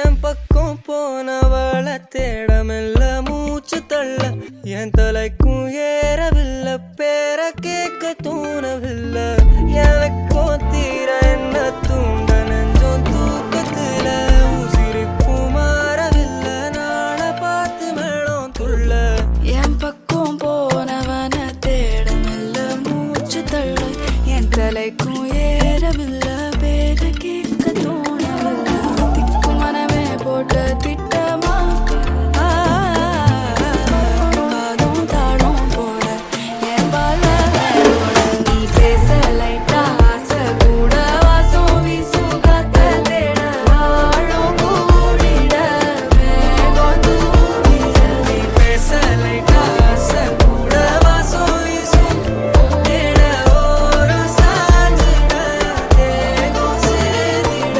என் பக்கம் போனவள தேடமெல்ல மூச்சு தள்ள என் தலைக்கும் ஏறவில்லை பேர கேட்க தோணவில்லை எனக்கோ தீர என்ன தூண்ட நெஞ்சோம் தூக்கத்துல உசிரிப்பும் மாறவில்லை நாள பார்த்து மேளம் துள்ள என் பக்கம் போனவன தேடமெல்ல மூச்சு தள்ள என் தலைக்கும் ஏறவில்லை பேர கேட்க தோணவில்லை திக்கு மனமே போட்ட திட்டமா பாதம் தாளம் போட என் பால நீ பேச லைட்டா ஆசை கூட வாசம் வீசும் காத்த தேட ஆழம் கூடிட மேகம் தூவிட நீ பேச லைட்டா ஆசை கூட வாசம் வீசும் தேட ஓரம் சாஞ்சிட தேகம் சேதிட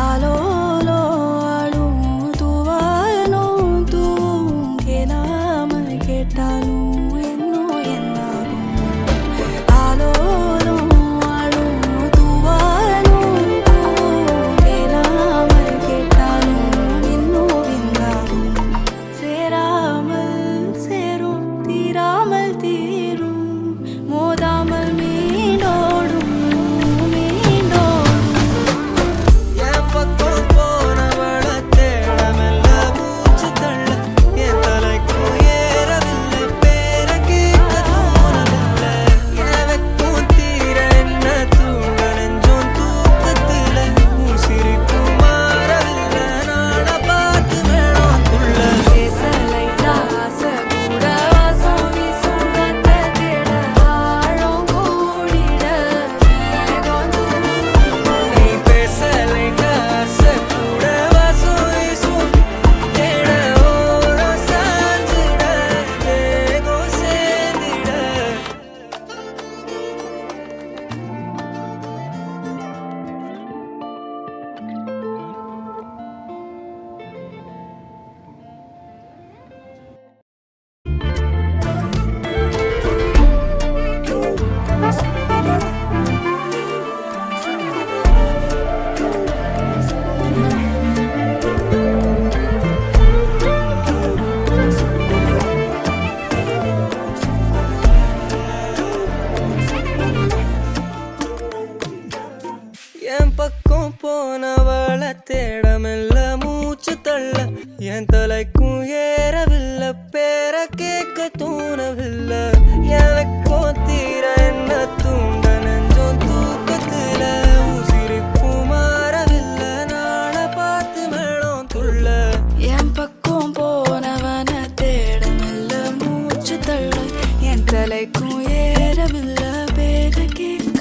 ஆலோலோ ஆளும் தூவாலும் தூவும் கேளாமல் கேட்டாலும் என்னோ என்னாகும் ஆலோலோ ஆளும் தூவாலும் தூவும் கேளாமல் கேட்டாலும் என்னோ என்னாகும் சேராமல் சேரும் தீராமல் தீரும் மோதாமல் மீண்டோடும் என் பக்கம் போனவள தேடமெல்ல மூச்சு தள்ள என் தலைக்கும் ஏறவில்லை பேர கேட்க தோணவில்லை எனக்கும் தீர என்ன தூண்ட நெஞ்சோம் தூக்கத்துல உசிரிப்பு மாறவில்லை நாள பார்த்து மேளம் துள்ள பேச லைட்டா ஆசை கூட வாசம் வீசும் காத்த தேட ஆழம் கூடிட மேகம் தூவிட நீ பேச லைட்டா ஆசை கூட வாசம் வீசும் தேட ஓரம் சாஞ்சிட தேகம் சேதிட என் பக்கம் போனவள தேடமெல்ல மூச்சு தள்ள என் தலைக்கும் ஏறவில்லை பேர கேட்க தோணவில்லை எனக்கோ தீர என்ன தூண்ட நெஞ்சோம் தூக்கத்துல உசிரிப்பு மாறவில்லை நாள பார்த்து மேளம் துள்ள என் பக்கம் போனவன தேடமெல்ல மூச்சு தள்ள என் தலைக்கும் ஏறவில்லை பேர கேட்க